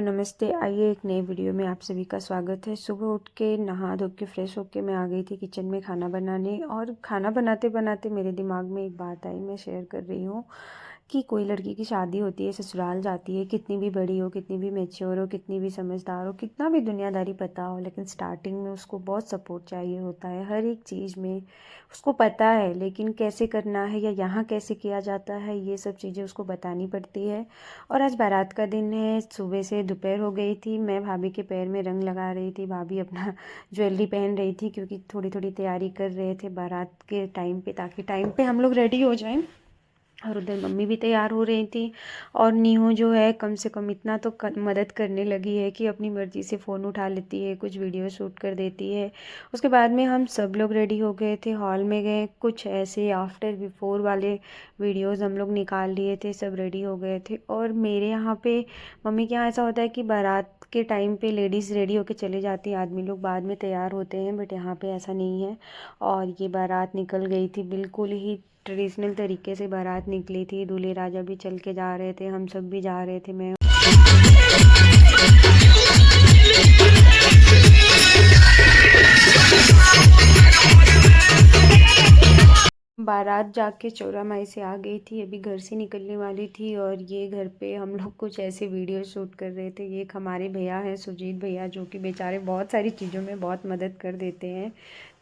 नमस्ते। आइए एक नए वीडियो में आप सभी का स्वागत है। सुबह उठ के नहा धो के फ्रेश होके मैं आ गई थी किचन में खाना बनाने, और खाना बनाते बनाते मेरे दिमाग में एक बात आई, मैं शेयर कर रही हूँ कि कोई लड़की की शादी होती है, ससुराल जाती है, कितनी भी बड़ी हो, कितनी भी मैच्योर हो, कितनी भी समझदार हो, कितना भी दुनियादारी पता हो, लेकिन स्टार्टिंग में उसको बहुत सपोर्ट चाहिए होता है हर एक चीज़ में। उसको पता है लेकिन कैसे करना है या यहाँ कैसे किया जाता है, ये सब चीज़ें उसको बतानी पड़ती है। और आज बारात का दिन है, सुबह से दोपहर हो गई थी, मैं भाभी के पैर में रंग लगा रही थी, भाभी अपना ज्वेलरी पहन रही थी क्योंकि थोड़ी थोड़ी तैयारी कर रहे थे बारात के टाइम पे, ताकि टाइम पे हम लोग रेडी हो जाएं। और उधर मम्मी भी तैयार हो रही थी। और नीहू जो है कम से कम इतना तो मदद करने लगी है कि अपनी मर्ज़ी से फ़ोन उठा लेती है, कुछ वीडियो शूट कर देती है। उसके बाद में हम सब लोग रेडी हो गए थे, हॉल में गए, कुछ ऐसे आफ्टर बिफोर वाले वीडियोस हम लोग निकाल लिए थे, सब रेडी हो गए थे। और मेरे यहाँ पे मम्मी के यहाँ ऐसा होता है कि बारात के टाइम पे लेडीज़ रेडी होके चले जाती हैं, आदमी लोग बाद में तैयार होते हैं, बट यहाँ पे ऐसा नहीं है। और ये बारात निकल गई थी, बिल्कुल ही ट्रेडिशनल तरीके से बारात निकली थी। दूल्हे राजा भी चल के जा रहे थे, हम सब भी जा रहे थे। मैं बारात जाके चौरामाई से आ गई थी, अभी घर से निकलने वाली थी। और ये घर पे हम लोग कुछ ऐसे वीडियो शूट कर रहे थे। ये एक हमारे भैया हैं, सुजीत भैया, जो कि बेचारे बहुत सारी चीज़ों में बहुत मदद कर देते हैं।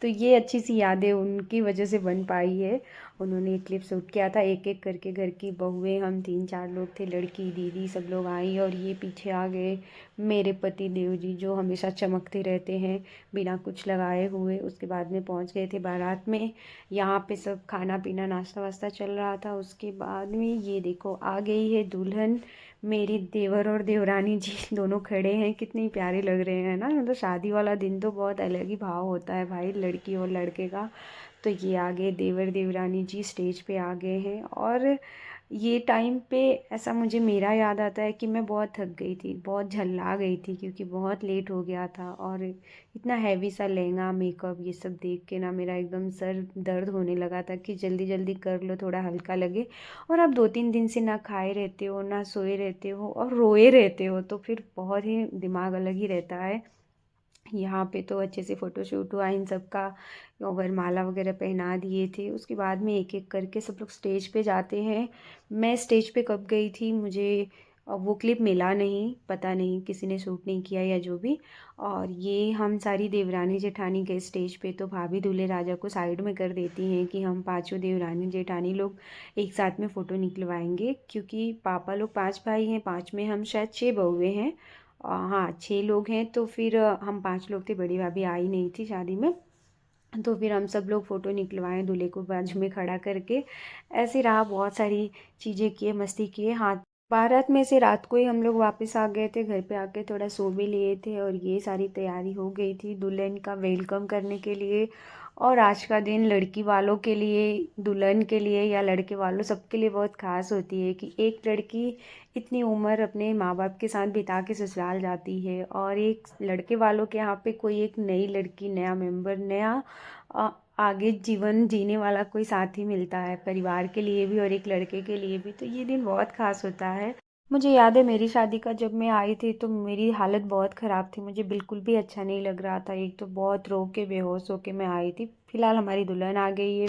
तो ये अच्छी सी यादें उनकी वजह से बन पाई है। उन्होंने एक क्लिप शूट किया था, एक एक करके घर की बहुएं, हम 3-4 लोग थे, लड़की दीदी सब लोग आई। और ये पीछे आ गए मेरे पति देव जी, जो हमेशा चमकते रहते हैं बिना कुछ लगाए हुए। उसके बाद में पहुंच गए थे बारात में, यहाँ पे सब खाना पीना नाश्ता वास्ता चल रहा था। उसके बाद में ये देखो आ गई है दुल्हन, मेरी देवर और देवरानी जी दोनों खड़े हैं, कितने प्यारे लग रहे हैं ना। मतलब शादी वाला दिन तो बहुत अलग ही भाव होता है भाई, लड़की और लड़के का। तो ये आ गए देवर देवरानी जी, स्टेज पे आ गए हैं। और ये टाइम पे ऐसा मुझे मेरा याद आता है कि मैं बहुत थक गई थी, बहुत झल्ला गई थी, क्योंकि बहुत लेट हो गया था। और इतना हैवी सा लहंगा मेकअप ये सब देख के ना मेरा एकदम सर दर्द होने लगा था कि जल्दी जल्दी कर लो, थोड़ा हल्का लगे। और आप 2-3 दिन से ना खाए रहते हो, ना सोए रहते हो, और रोए रहते हो, तो फिर बहुत ही दिमाग अलग ही रहता है। यहाँ पे तो अच्छे से फ़ोटोशूट हुआ इन सब का, वरमाला वगैरह पहना दिए थे। उसके बाद में एक एक करके सब लोग स्टेज पे जाते हैं। मैं स्टेज पे कब गई थी मुझे वो क्लिप मिला नहीं, पता नहीं किसी ने शूट नहीं किया या जो भी। और ये हम सारी देवरानी जेठानी गए स्टेज पे, तो भाभी दूल्हे राजा को साइड में कर देती हैं कि हम पांचों देवरानी जेठानी लोग एक साथ में फ़ोटो निकलवाएंगे, क्योंकि पापा लोग 5 भाई हैं, 5 में हम शायद 6 बहुएं हैं। हाँ 6 लोग हैं, तो फिर हम 5 लोग थे, बड़ी भाभी आई नहीं थी शादी में। तो फिर हम सब लोग फ़ोटो निकलवाएं दूल्हे को बाजू में खड़ा करके। ऐसे रहा, बहुत सारी चीज़ें किए, मस्ती किए। हाँ, बारात में से रात को ही हम लोग वापस आ गए थे, घर पे आके थोड़ा सो भी लिए थे। और ये सारी तैयारी हो गई थी दुल्हन का वेलकम करने के लिए। और आज का दिन लड़की वालों के लिए, दुल्हन के लिए या लड़के वालों, सबके लिए बहुत ख़ास होती है कि एक लड़की इतनी उम्र अपने माँ बाप के साथ बिता के ससुराल जाती है, और एक लड़के वालों के यहाँ पे कोई एक नई लड़की, नया मेंबर, नया आगे जीवन जीने वाला कोई साथी मिलता है, परिवार के लिए भी और एक लड़के के लिए भी। तो ये दिन बहुत ख़ास होता है। मुझे याद है मेरी शादी का जब मैं आई थी तो मेरी हालत बहुत ख़राब थी, मुझे बिल्कुल भी अच्छा नहीं लग रहा था। एक तो बहुत रो के बेहोश होके मैं आई थी। फिलहाल हमारी दुल्हन आ गई है।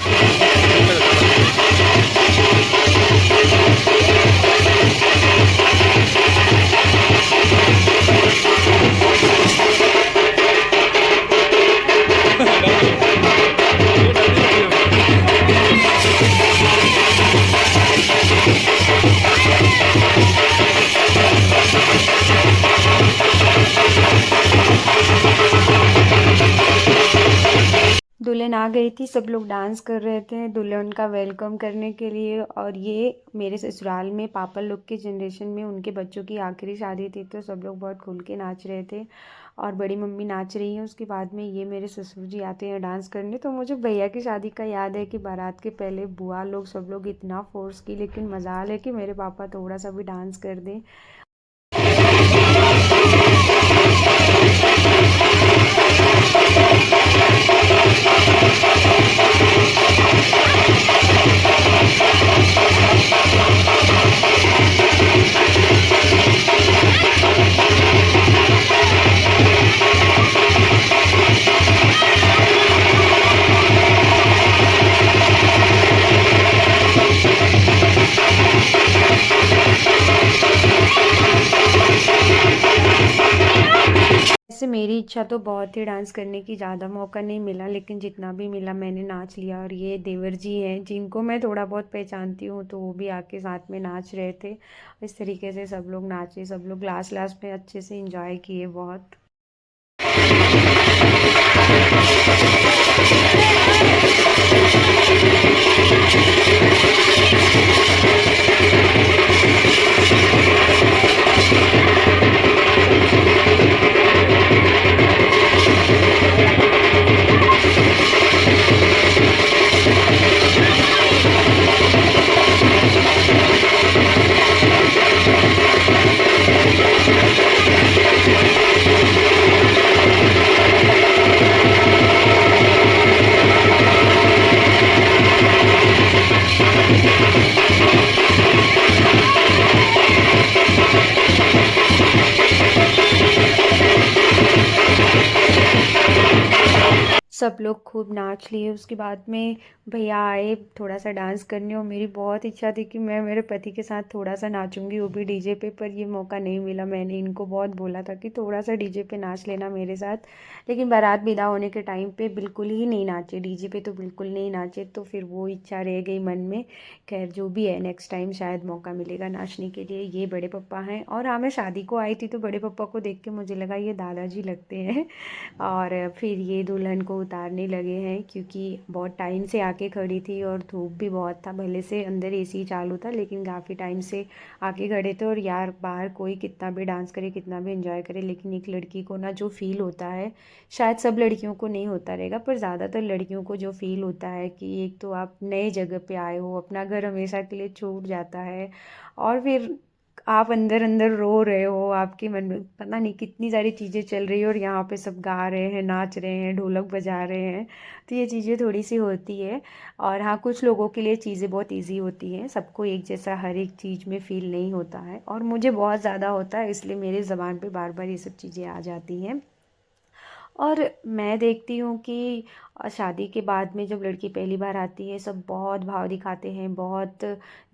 दुल्हन आ गई थी, सब लोग डांस कर रहे थे दुल्हन का वेलकम करने के लिए। और ये मेरे ससुराल में पापा लोग के जनरेशन में उनके बच्चों की आखिरी शादी थी, तो सब लोग बहुत खुल के नाच रहे थे। और बड़ी मम्मी नाच रही हैं। उसके बाद में ये मेरे ससुर जी आते हैं डांस करने। तो मुझे भैया की शादी का याद है कि बारात के पहले बुआ लोग सब लोग इतना फोर्स की, लेकिन मजाल है कि मेरे पापा थोड़ा सा भी डांस कर दें। मेरी इच्छा तो बहुत थी डांस करने की, ज़्यादा मौका नहीं मिला, लेकिन जितना भी मिला मैंने नाच लिया। और ये देवर जी हैं जिनको मैं थोड़ा बहुत पहचानती हूँ, तो वो भी आके साथ में नाच रहे थे। इस तरीके से सब लोग नाचे, सब लोग लास्ट लास्ट में अच्छे से इंजॉय किए बहुत। सब लोग खूब नाच लिए। उसके बाद में भैया आए थोड़ा सा डांस करने, और मेरी बहुत इच्छा थी कि मैं मेरे पति के साथ थोड़ा सा नाचूंगी, वो भी डीजे पे, पर ये मौका नहीं मिला। मैंने इनको बहुत बोला था कि थोड़ा सा डीजे पे नाच लेना मेरे साथ, लेकिन बारात विदा होने के टाइम पे बिल्कुल ही नहीं नाचे, डीजे पे तो बिल्कुल नहीं नाचे। तो फिर वो इच्छा रह गई मन में। खैर जो भी है, नेक्स्ट टाइम शायद मौका मिलेगा नाचने के लिए। ये बड़े पप्पा हैं। और हाँ, मैं शादी को आई थी तो बड़े पप्पा को देख के मुझे लगा ये दादाजी लगते हैं। और फिर ये दुल्हन को उतारने लगे हैं, क्योंकि बहुत टाइम से आके खड़ी थी और धूप भी बहुत था। भले से अंदर एसी चालू था, लेकिन काफ़ी टाइम से आके खड़े थे। और यार, बाहर कोई कितना भी डांस करे, कितना भी एंजॉय करे, लेकिन एक लड़की को ना जो फील होता है, शायद सब लड़कियों को नहीं होता रहेगा, पर ज़्यादातर लड़कियों को जो फील होता है कि एक तो आप नए जगह पे आए हो, अपना घर हमेशा के लिए छूट जाता है, और फिर आप अंदर अंदर रो रहे हो, आपके मन में पता नहीं कितनी सारी चीज़ें चल रही है, और यहाँ पे सब गा रहे हैं, नाच रहे हैं, ढोलक बजा रहे हैं। तो ये चीज़ें थोड़ी सी होती है। और हाँ, कुछ लोगों के लिए चीज़ें बहुत इजी होती हैं, सबको एक जैसा हर एक चीज़ में फ़ील नहीं होता है, और मुझे बहुत ज़्यादा होता है, इसलिए मेरे ज़बान पे बार बार ये सब चीज़ें आ जाती हैं। और मैं देखती हूँ कि शादी के बाद में जब लड़की पहली बार आती है, सब बहुत भाव दिखाते हैं, बहुत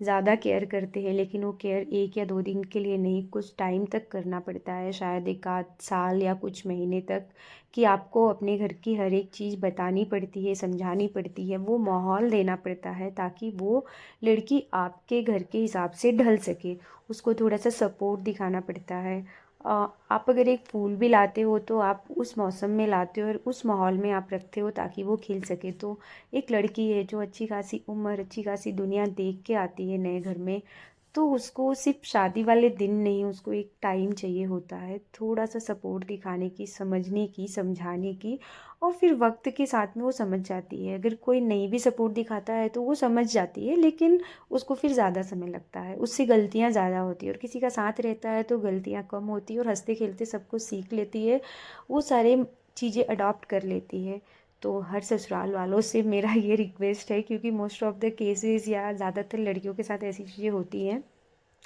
ज़्यादा केयर करते हैं, लेकिन वो केयर 1 या 2 दिन के लिए नहीं, कुछ टाइम तक करना पड़ता है, शायद 1 आध साल या कुछ महीने तक, कि आपको अपने घर की हर एक चीज़ बतानी पड़ती है, समझानी पड़ती है, वो माहौल देना पड़ता है, ताकि वो लड़की आपके घर के हिसाब से ढल सके। उसको थोड़ा सा सपोर्ट दिखाना पड़ता है। आप अगर एक फूल भी लाते हो तो आप उस मौसम में लाते हो और उस माहौल में आप रखते हो, ताकि वो खिल सके। तो एक लड़की है जो अच्छी खासी उम्र, अच्छी खासी दुनिया देख के आती है नए घर में, तो उसको सिर्फ शादी वाले दिन नहीं, उसको एक टाइम चाहिए होता है, थोड़ा सा सपोर्ट दिखाने की, समझने की, समझाने की। और फिर वक्त के साथ में वो समझ जाती है। अगर कोई नहीं भी सपोर्ट दिखाता है तो वो समझ जाती है, लेकिन उसको फिर ज़्यादा समय लगता है, उससे गलतियाँ ज़्यादा होती है। और किसी का साथ रहता है तो गलतियाँ कम होती है, और हंसते खेलते सब कुछ सीख लेती है, वो सारे चीज़ें अडॉप्ट कर लेती है। तो हर ससुराल वालों से मेरा ये रिक्वेस्ट है, क्योंकि मोस्ट ऑफ़ द केसेस या ज़्यादातर लड़कियों के साथ ऐसी चीज़ें होती हैं।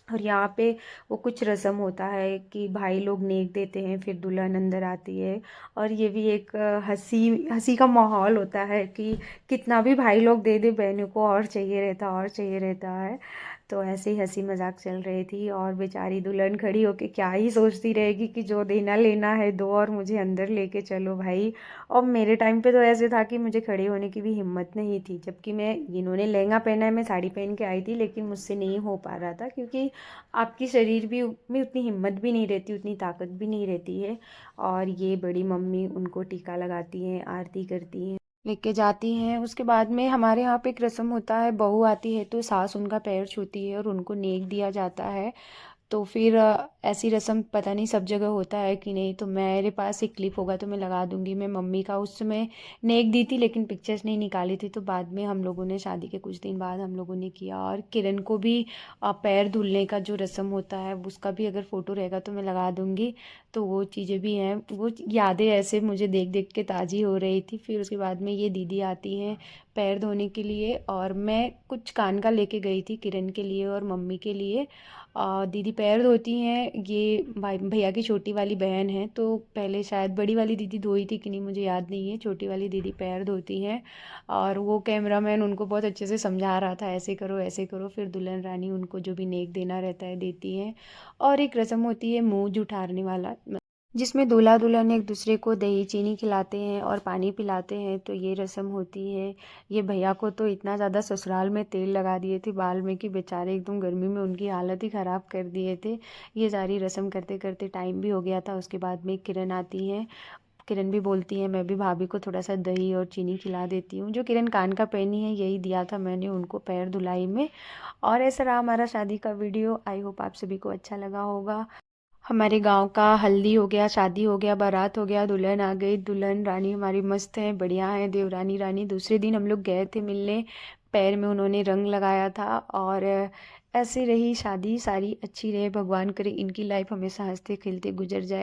और यहाँ पे वो कुछ रस्म होता है कि भाई लोग नेक देते हैं, फिर दुल्हन अंदर आती है। और ये भी एक हंसी हंसी का माहौल होता है कि कितना भी भाई लोग दे दे, बहनों को और चाहिए रहता, और चाहिए रहता है। तो ऐसे ही हंसी मजाक चल रही थी, और बेचारी दुल्हन खड़ी होके क्या ही सोचती रहेगी कि जो देना लेना है दो, और मुझे अंदर लेके चलो भाई। और मेरे टाइम पे तो ऐसे था कि मुझे खड़े होने की भी हिम्मत नहीं थी, जबकि मैं, इन्होंने लहंगा पहना है, मैं साड़ी पहन के आई थी, लेकिन मुझसे नहीं हो पा रहा था, क्योंकि आपकी शरीर भी में उतनी हिम्मत भी नहीं रहती, उतनी ताकत भी नहीं रहती है। और ये बड़ी मम्मी उनको टीका लगाती हैं, आरती करती हैं, लेके जाती हैं। उसके बाद में हमारे यहाँ पे एक रस्म होता है, बहू आती है तो सास उनका पैर छूती है और उनको नेक दिया जाता है। तो फिर ऐसी रस्म पता नहीं सब जगह होता है कि नहीं, तो मेरे पास एक क्लिप होगा तो मैं लगा दूंगी। मैं मम्मी का उस समय नेक दी थी, लेकिन पिक्चर्स नहीं निकाली थी, तो बाद में हम लोगों ने, शादी के कुछ दिन बाद हम लोगों ने किया। और किरण को भी पैर धुलने का जो रस्म होता है उसका भी अगर फ़ोटो रहेगा तो मैं लगा दूंगी। तो वो चीज़ें भी हैं, वो यादें ऐसे मुझे देख देख के ताज़ी हो रही थी। फिर उसके बाद में ये दीदी आती हैं पैर धोने के लिए, और मैं कुछ कान का लेके गई थी किरण के लिए और मम्मी के लिए। दीदी पैर धोती हैं, ये भाई भैया की छोटी वाली बहन है, तो पहले शायद बड़ी वाली दीदी धोई थी कि नहीं मुझे याद नहीं है, छोटी वाली दीदी पैर धोती हैं। और वो कैमरामैन उनको बहुत अच्छे से समझा रहा था, ऐसे करो ऐसे करो। फिर दुल्हन रानी उनको जो भी नेक देना रहता है देती हैं। और एक रस्म होती है मुंह जुठारने वाला, जिसमें दूल्हा दुल्हन एक दूसरे को दही चीनी खिलाते हैं और पानी पिलाते हैं। तो ये रस्म होती है। ये भैया को तो इतना ज़्यादा ससुराल में तेल लगा दिए थे बाल में कि बेचारे एकदम गर्मी में उनकी हालत ही ख़राब कर दिए थे। ये सारी रस्म करते करते टाइम भी हो गया था। उसके बाद में किरण आती है। किरण भी बोलती है मैं भी भाभी को थोड़ा सा दही और चीनी खिला देती हूँ। जो किरण कान का पहनी है यही दिया था मैंने उनको पैर धुलाई में। और ऐसा रहा हमारा शादी का वीडियो। आई होप आप सभी को अच्छा लगा होगा। हमारे गांव का हल्दी हो गया, शादी हो गया, बारात हो गया, दुल्हन आ गई। दुल्हन रानी हमारी मस्त है, बढ़िया है, देवरानी रानी। दूसरे दिन हम लोग गए थे मिलने। पैर में उन्होंने रंग लगाया था। और ऐसे रही शादी। सारी अच्छी रहे, भगवान करे इनकी लाइफ हमेशा हंसते खेलते गुजर जाए।